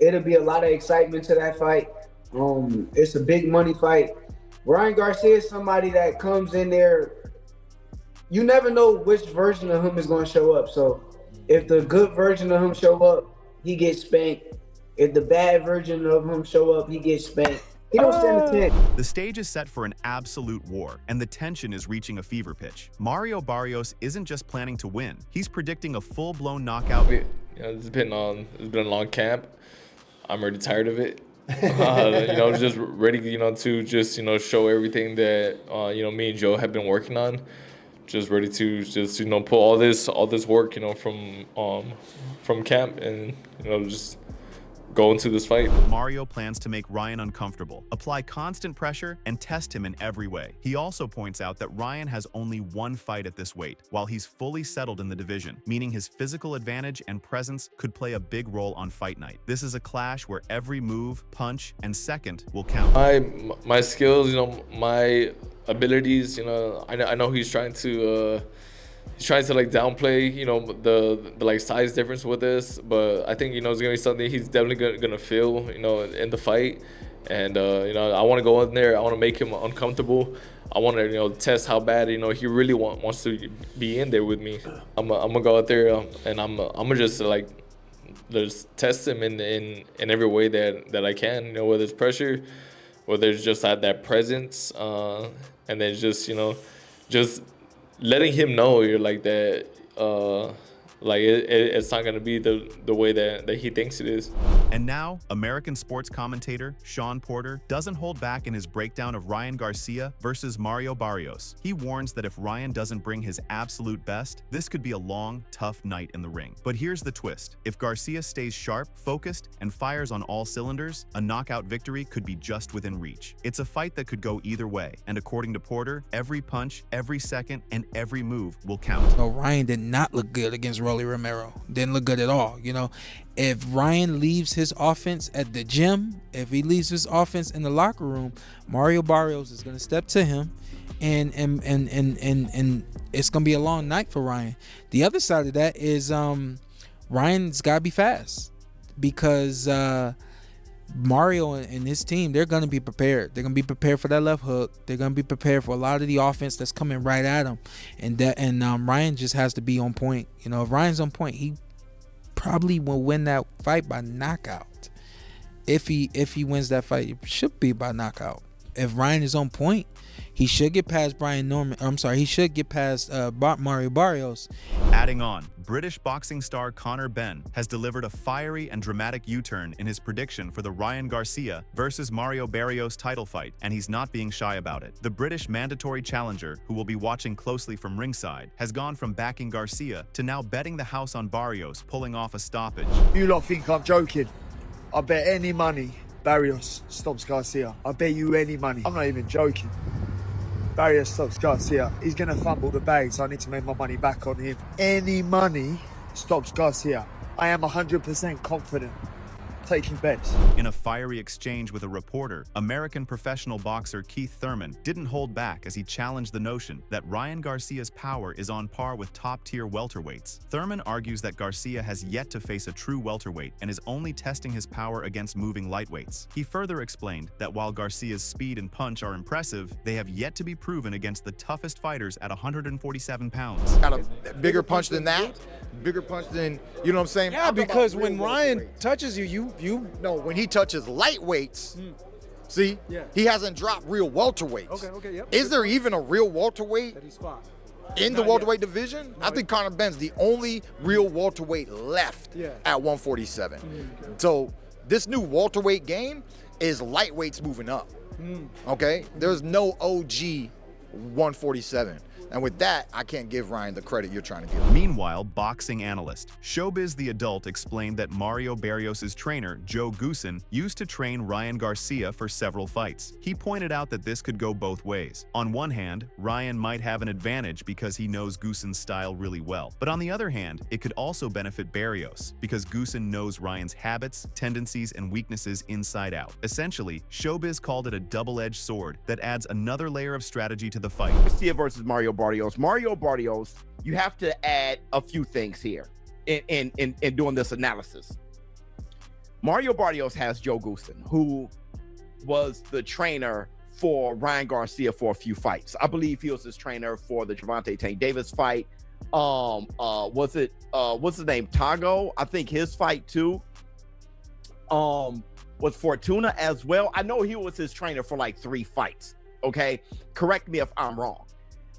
It'll be a lot of excitement to that fight. It's a big money fight. Ryan Garcia is somebody that comes in there. You never know which version of him is going to show up. So if the good version of him show up, he gets spanked. If the bad version of him show up, he gets spanked. He don't stand a chance. The stage is set for an absolute war, and the tension is reaching a fever pitch. Mario Barrios isn't just planning to win; he's predicting a full-blown knockout. It's been a long camp. I'm already tired of it. Just ready, to just show everything that me and Joe have been working on. Just ready to put all this work from camp and just go into this fight. Mario plans to make Ryan uncomfortable, apply constant pressure, and test him in every way. He also points out that Ryan has only one fight at this weight, while he's fully settled in the division, meaning his physical advantage and presence could play a big role on fight night. This is a clash where every move, punch, and second will count. My skills, my abilities, I know he's trying to like downplay, the like size difference with this, but I think, it's gonna be something he's definitely gonna feel, in the fight. And I want to go in there. I want to make him uncomfortable. I want to test how bad he really wants to be in there with me. I'm gonna go out there and I'm gonna just test him in every way that I can. Whether it's pressure, whether it's just that presence, and then just letting him know you're like that. It's not gonna be the way that he thinks it is. And now, American sports commentator Sean Porter doesn't hold back in his breakdown of Ryan Garcia versus Mario Barrios. He warns that if Ryan doesn't bring his absolute best, this could be a long, tough night in the ring. But here's the twist. If Garcia stays sharp, focused, and fires on all cylinders, a knockout victory could be just within reach. It's a fight that could go either way, and according to Porter, every punch, every second, and every move will count. No, Ryan did not look good against Rolly Romero. Didn't look good at all. If Ryan leaves his offense at the gym, if he leaves his offense in the locker room, Mario Barrios is going to step to him, and it's going to be a long night for Ryan. The other side of that is Ryan's got to be fast, because Mario and his team, they're going to be prepared. They're going to be prepared for that left hook. They're going to be prepared for a lot of the offense that's coming right at him. And Ryan just has to be on point. If Ryan's on point, he probably will win that fight by knockout. If he wins that fight, it should be by knockout. If Ryan is on point, he should get past he should get past Mario Barrios. Adding on, British boxing star Conor Benn has delivered a fiery and dramatic U-turn in his prediction for the Ryan Garcia versus Mario Barrios title fight, and he's not being shy about it. The British mandatory challenger, who will be watching closely from ringside, has gone from backing Garcia to now betting the house on Barrios pulling off a stoppage. You lot think I'm joking? I bet any money Barrios stops Garcia. I bet you any money. I'm not even joking. Barrios stops Garcia. He's going to fumble the bag, so I need to make my money back on him. Any money stops Garcia. I am 100% confident. Taking bets. In a fiery exchange with a reporter, American professional boxer Keith Thurman didn't hold back as he challenged the notion that Ryan Garcia's power is on par with top-tier welterweights. Thurman argues that Garcia has yet to face a true welterweight and is only testing his power against moving lightweights. He further explained that while Garcia's speed and punch are impressive, they have yet to be proven against the toughest fighters at 147 pounds. Got a bigger punch than that? Bigger punch than, you know what I'm saying? Yeah, because when Ryan touches you No, when he touches lightweights, see, he hasn't dropped real welterweights. Okay, yep. Is there even a real welterweight that he's fought in the welterweight division? I think Conor Benn's the only real welterweight left at 147. So this new welterweight game is lightweights moving up. Okay, there's no OG 147. And with that, I can't give Ryan the credit you're trying to give. Meanwhile, boxing analyst Showbiz the Adult explained that Mario Barrios' trainer, Joe Goosen, used to train Ryan Garcia for several fights. He pointed out that this could go both ways. On one hand, Ryan might have an advantage because he knows Goosen's style really well. But on the other hand, it could also benefit Barrios because Goosen knows Ryan's habits, tendencies, and weaknesses inside out. Essentially, Showbiz called it a double-edged sword that adds another layer of strategy to the fight. Garcia versus Mario Barrios. Mario Barrios, you have to add a few things here in doing this analysis. Mario Barrios has Joe Goosen, who was the trainer for Ryan Garcia for a few fights. I believe he was his trainer for the Gervonta Tank Davis fight. What's his name? Tago, I think his fight too. Was Fortuna as well. I know he was his trainer for like 3 fights. Okay, correct me if I'm wrong.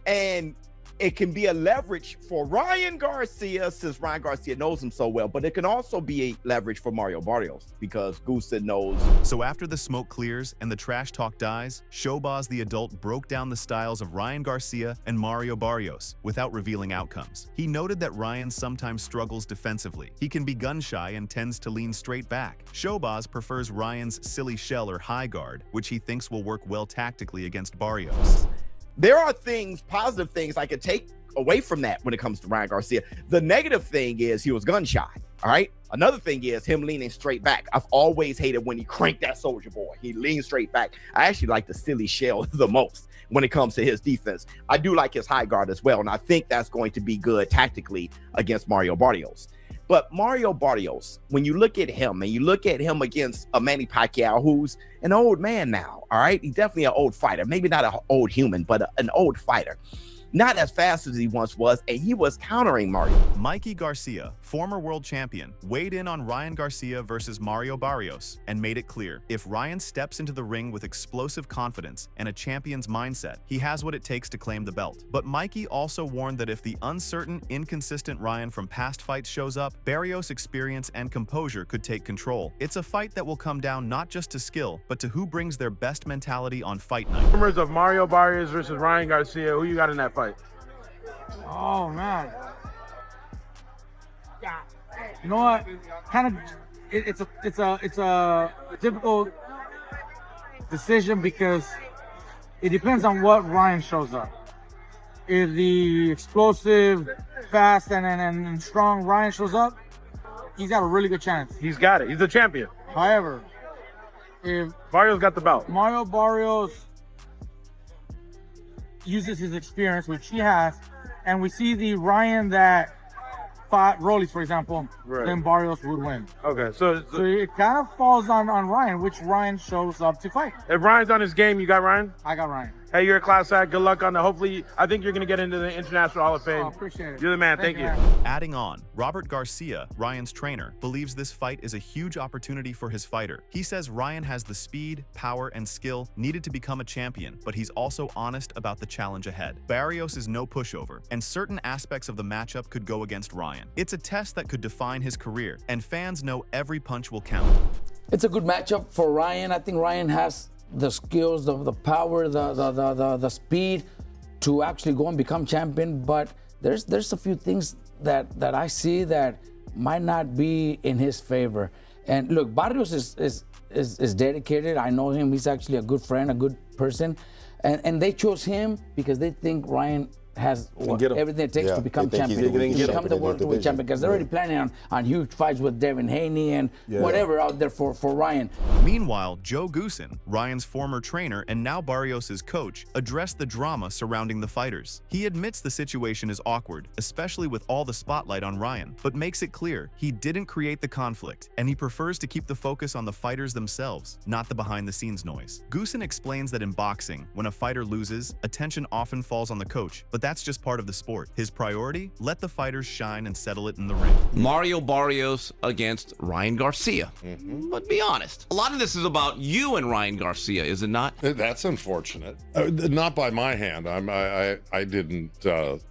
And it can be a leverage for Ryan Garcia, since Ryan Garcia knows him so well, but it can also be a leverage for Mario Barrios because Goosen knows. So after the smoke clears and the trash talk dies, Showboz the adult broke down the styles of Ryan Garcia and Mario Barrios without revealing outcomes. He noted that Ryan sometimes struggles defensively. He can be gun-shy and tends to lean straight back. Showboz prefers Ryan's silly shell or high guard, which he thinks will work well tactically against Barrios. There are things, positive things I could take away from that when it comes to Ryan Garcia. The negative thing is he was gun shy. All right. Another thing is him leaning straight back. I've always hated when he cranked that Soldier Boy. He leans straight back. I actually like the silly shell the most when it comes to his defense. I do like his high guard as well. And I think that's going to be good tactically against Mario Barrios. But Mario Barrios, when you look at him and you look at him against a Manny Pacquiao, who's an old man now, all right? He's definitely an old fighter. Maybe not an old human, but an old fighter. Not as fast as he once was, and he was countering Mario. Mikey Garcia, former world champion, weighed in on Ryan Garcia versus Mario Barrios and made it clear, if Ryan steps into the ring with explosive confidence and a champion's mindset, he has what it takes to claim the belt. But Mikey also warned that if the uncertain, inconsistent Ryan from past fights shows up, Barrios' experience and composure could take control. It's a fight that will come down not just to skill, but to who brings their best mentality on fight night. Rumors of Mario Barrios versus Ryan Garcia. Who you got in that fight? Oh man, yeah. You know what? Kind of, it's a difficult decision because it depends on what Ryan shows up. If the explosive, fast, and strong Ryan shows up, he's got a really good chance. He's got it. He's the champion. However, if Barrios got the belt, Mario Barrios uses his experience, which he has, and we see the Ryan that fought Rollies, for example, right, then Barrios would win. Okay, so it kind of falls on Ryan, which Ryan shows up to fight. If Ryan's on his game, you got Ryan? I got Ryan. Hey, you're a class act. Good luck on that. Hopefully, I think you're going to get into the International Hall of Fame. Oh, appreciate it. You're the man. Thank you. Adding on, Robert Garcia, Ryan's trainer, believes this fight is a huge opportunity for his fighter. He says Ryan has the speed, power, and skill needed to become a champion, but he's also honest about the challenge ahead. Barrios is no pushover, and certain aspects of the matchup could go against Ryan. It's a test that could define his career, and fans know every punch will count. It's a good matchup for Ryan. I think Ryan has the skills, the power, the speed to actually go and become champion. But there's a few things that I see that might not be in his favor. And look, Barrios is dedicated. I know him. He's actually a good friend, a good person. And they chose him because they think Ryan has everything it takes to become champion, to become the world champion, because they're already planning on huge fights with Devin Haney and whatever out there for Ryan. Meanwhile, Joe Goosen, Ryan's former trainer and now Barrios' coach, addressed the drama surrounding the fighters. He admits the situation is awkward, especially with all the spotlight on Ryan, but makes it clear he didn't create the conflict, and he prefers to keep the focus on the fighters themselves, not the behind-the-scenes noise. Goosen explains that in boxing, when a fighter loses, attention often falls on the coach, but that's just part of the sport. His priority? Let the fighters shine and settle it in the ring. Mario Barrios against Ryan Garcia. But be honest, a lot of this is about you and Ryan Garcia, is it not? That's unfortunate. Not by my hand. I didn't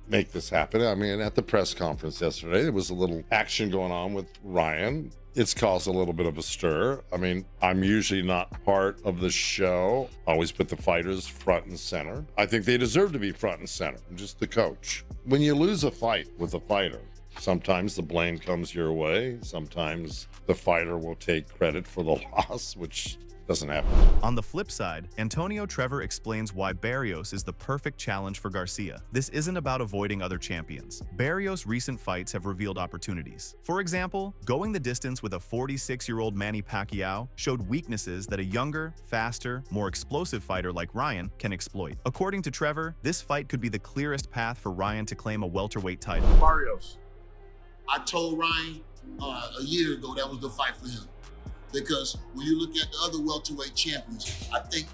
make this happen. I mean, at the press conference yesterday, there was a little action going on with Ryan. It's caused a little bit of a stir. I mean, I'm usually not part of the show. I always put the fighters front and center. I think they deserve to be front and center. I'm just the coach. When you lose a fight with a fighter, sometimes the blame comes your way. Sometimes the fighter will take credit for the loss, which doesn't happen. On the flip side, Antonio Trevor explains why Barrios is the perfect challenge for Garcia. This isn't about avoiding other champions. Barrios' recent fights have revealed opportunities. For example, going the distance with a 46-year-old Manny Pacquiao showed weaknesses that a younger, faster, more explosive fighter like Ryan can exploit. According to Trevor, this fight could be the clearest path for Ryan to claim a welterweight title. Barrios. I told Ryan a year ago that was the fight for him. because when you look at the other welterweight champions, I think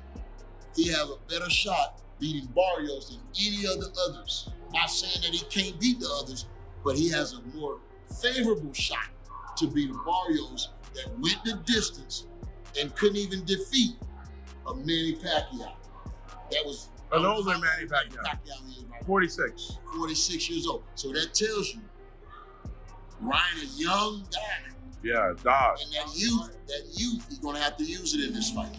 he has a better shot beating Barrios than any of the others. Not saying that he can't beat the others, but he has a more favorable shot to beat Barrios that went the distance and couldn't even defeat a Manny Pacquiao. That was an older Manny Pacquiao. Pacquiao is right? 46. 46 years old. So that tells you Ryan is a young guy. Yeah, dog. And that youth, he's gonna have to use it in this fight.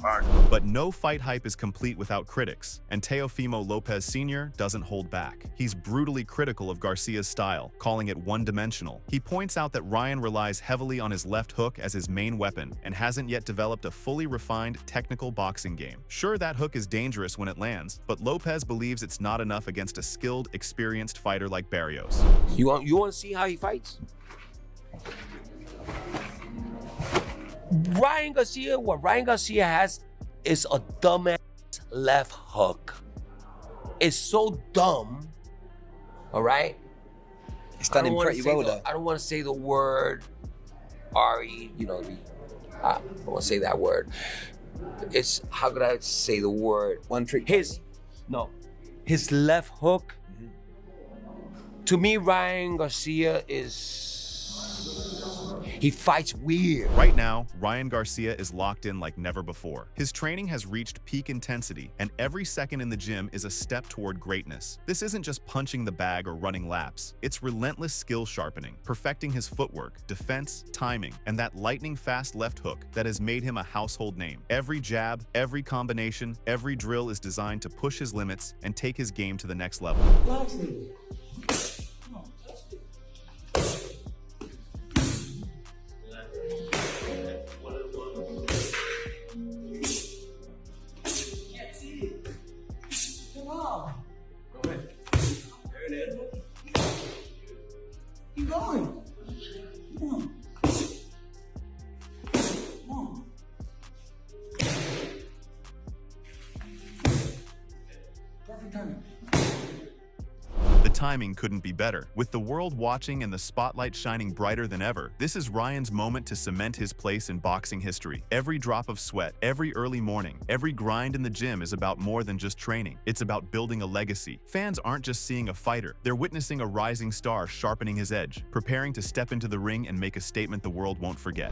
But no fight hype is complete without critics, and Teofimo Lopez Sr. doesn't hold back. He's brutally critical of Garcia's style, calling it one-dimensional. He points out that Ryan relies heavily on his left hook as his main weapon and hasn't yet developed a fully refined technical boxing game. Sure, that hook is dangerous when it lands, but Lopez believes it's not enough against a skilled, experienced fighter like Barrios. You want to see how he fights? What Ryan Garcia has is a dumbass left hook. It's so dumb, all right? It's done him pretty well, though. I don't want to say the word R-E, I don't want to say that word. It's, how could I say the word? One trick. His left hook. To me, Ryan Garcia he fights weird. Right now, Ryan Garcia is locked in like never before. His training has reached peak intensity, and every second in the gym is a step toward greatness. This isn't just punching the bag or running laps. It's relentless skill sharpening, perfecting his footwork, defense, timing, and that lightning-fast left hook that has made him a household name. Every jab, every combination, every drill is designed to push his limits and take his game to the next level. Keep going. Come on. Come on. Perfect timing. The timing couldn't be better. With the world watching and the spotlight shining brighter than ever, this is Ryan's moment to cement his place in boxing history. Every drop of sweat, every early morning, every grind in the gym is about more than just training. It's about building a legacy. Fans aren't just seeing a fighter, they're witnessing a rising star sharpening his edge, preparing to step into the ring and make a statement the world won't forget.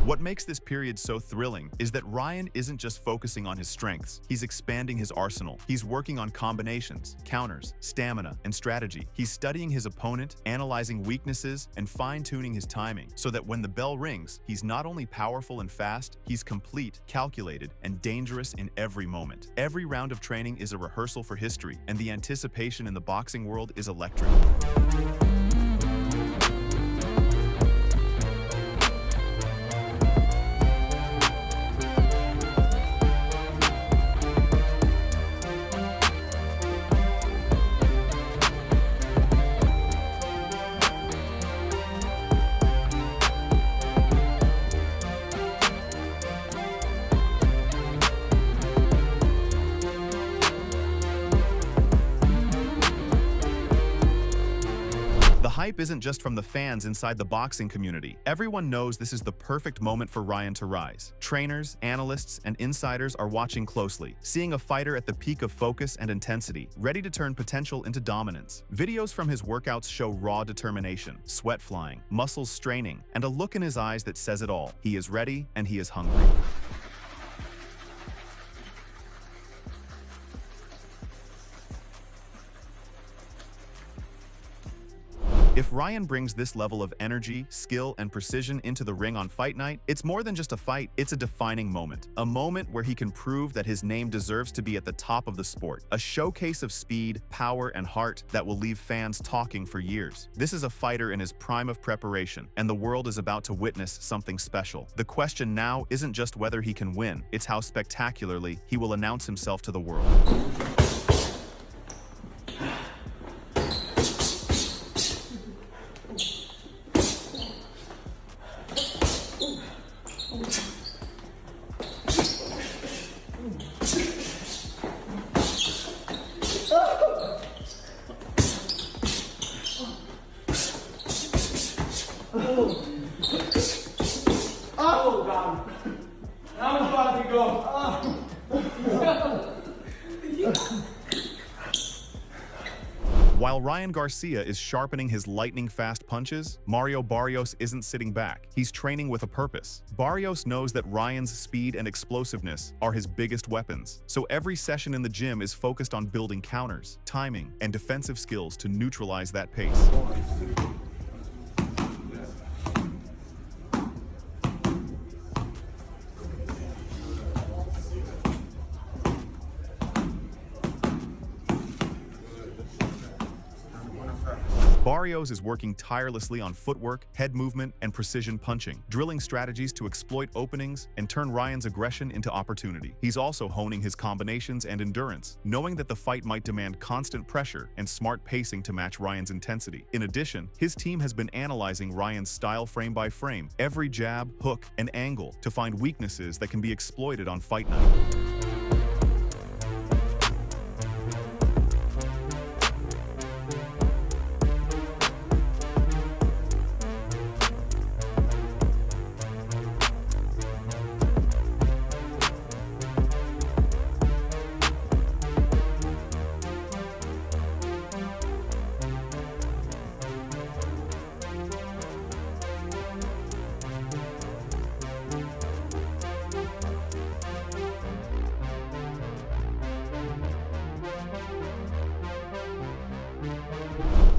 What makes this period so thrilling is that Ryan isn't just focusing on his strengths, he's expanding his arsenal. He's working on combinations, counters, stamina, and strategy. He's studying his opponent, analyzing weaknesses, and fine-tuning his timing, so that when the bell rings, he's not only powerful and fast, he's complete, calculated, and dangerous in every moment. Every round of training is a rehearsal for history, and the anticipation in the boxing world is electric. The hype isn't just from the fans inside the boxing community. Everyone knows this is the perfect moment for Ryan to rise. Trainers, analysts, and insiders are watching closely, seeing a fighter at the peak of focus and intensity, ready to turn potential into dominance. Videos from his workouts show raw determination, sweat flying, muscles straining, and a look in his eyes that says it all. He is ready and he is hungry. If Ryan brings this level of energy, skill, and precision into the ring on fight night, it's more than just a fight, it's a defining moment. A moment where he can prove that his name deserves to be at the top of the sport. A showcase of speed, power, and heart that will leave fans talking for years. This is a fighter in his prime of preparation, and the world is about to witness something special. The question now isn't just whether he can win, it's how spectacularly he will announce himself to the world. Oh, God. I'm about to go. While Ryan Garcia is sharpening his lightning-fast punches, Mario Barrios isn't sitting back. He's training with a purpose. Barrios knows that Ryan's speed and explosiveness are his biggest weapons, so every session in the gym is focused on building counters, timing, and defensive skills to neutralize that pace. Barrios is working tirelessly on footwork, head movement, and precision punching, drilling strategies to exploit openings and turn Ryan's aggression into opportunity. He's also honing his combinations and endurance, knowing that the fight might demand constant pressure and smart pacing to match Ryan's intensity. In addition, his team has been analyzing Ryan's style frame by frame, every jab, hook, and angle to find weaknesses that can be exploited on fight night.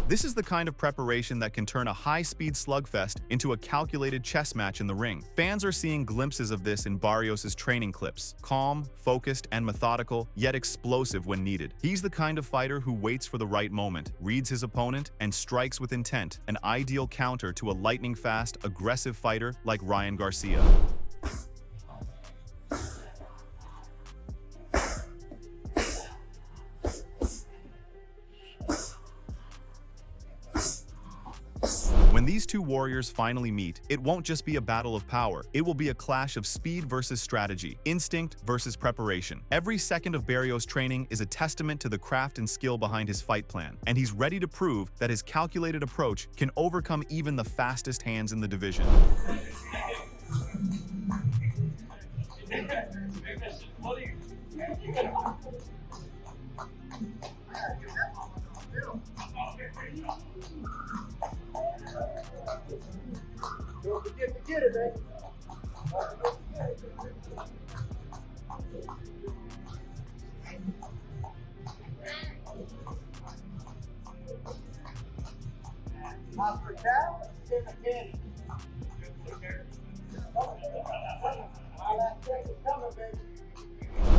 This is the kind of preparation that can turn a high-speed slugfest into a calculated chess match in the ring. Fans are seeing glimpses of this in Barrios' training clips. Calm, focused, and methodical, yet explosive when needed. He's the kind of fighter who waits for the right moment, reads his opponent, and strikes with intent, an ideal counter to a lightning-fast, aggressive fighter like Ryan Garcia. When these two warriors finally meet, it won't just be a battle of power. It will be a clash of speed versus strategy, instinct versus preparation. Every second of Barrios' training is a testament to the craft and skill behind his fight plan, and he's ready to prove that his calculated approach can overcome even the fastest hands in the division. Don't forget to get it, baby. Oscar Cow, Tim McKinney. All that check is coming, baby.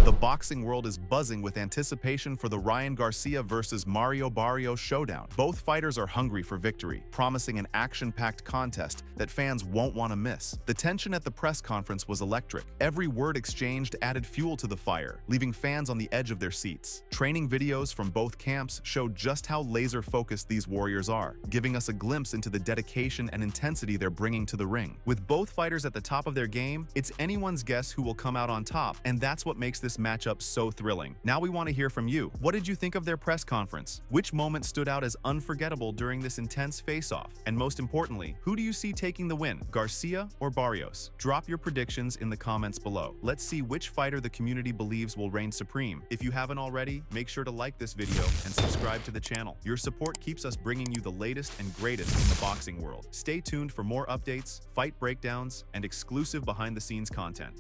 The boxing world is buzzing with anticipation for the Ryan Garcia versus Mario Barrios showdown. Both fighters are hungry for victory, promising an action-packed contest that fans won't want to miss. The tension at the press conference was electric. Every word exchanged added fuel to the fire, leaving fans on the edge of their seats. Training videos from both camps showed just how laser-focused these warriors are, giving us a glimpse into the dedication and intensity they're bringing to the ring. With both fighters at the top of their game, it's anyone's guess who will come out on top, and that's what makes this matchup so thrilling. Now we want to hear from you. What did you think of their press conference? Which moment stood out as unforgettable during this intense face-off? And most importantly, who do you see taking the win, Garcia or Barrios? Drop your predictions in the comments below. Let's see which fighter the community believes will reign supreme. If you haven't already, make sure to like this video and subscribe to the channel. Your support keeps us bringing you the latest and greatest in the boxing world. Stay tuned for more updates, fight breakdowns, and exclusive behind-the-scenes content.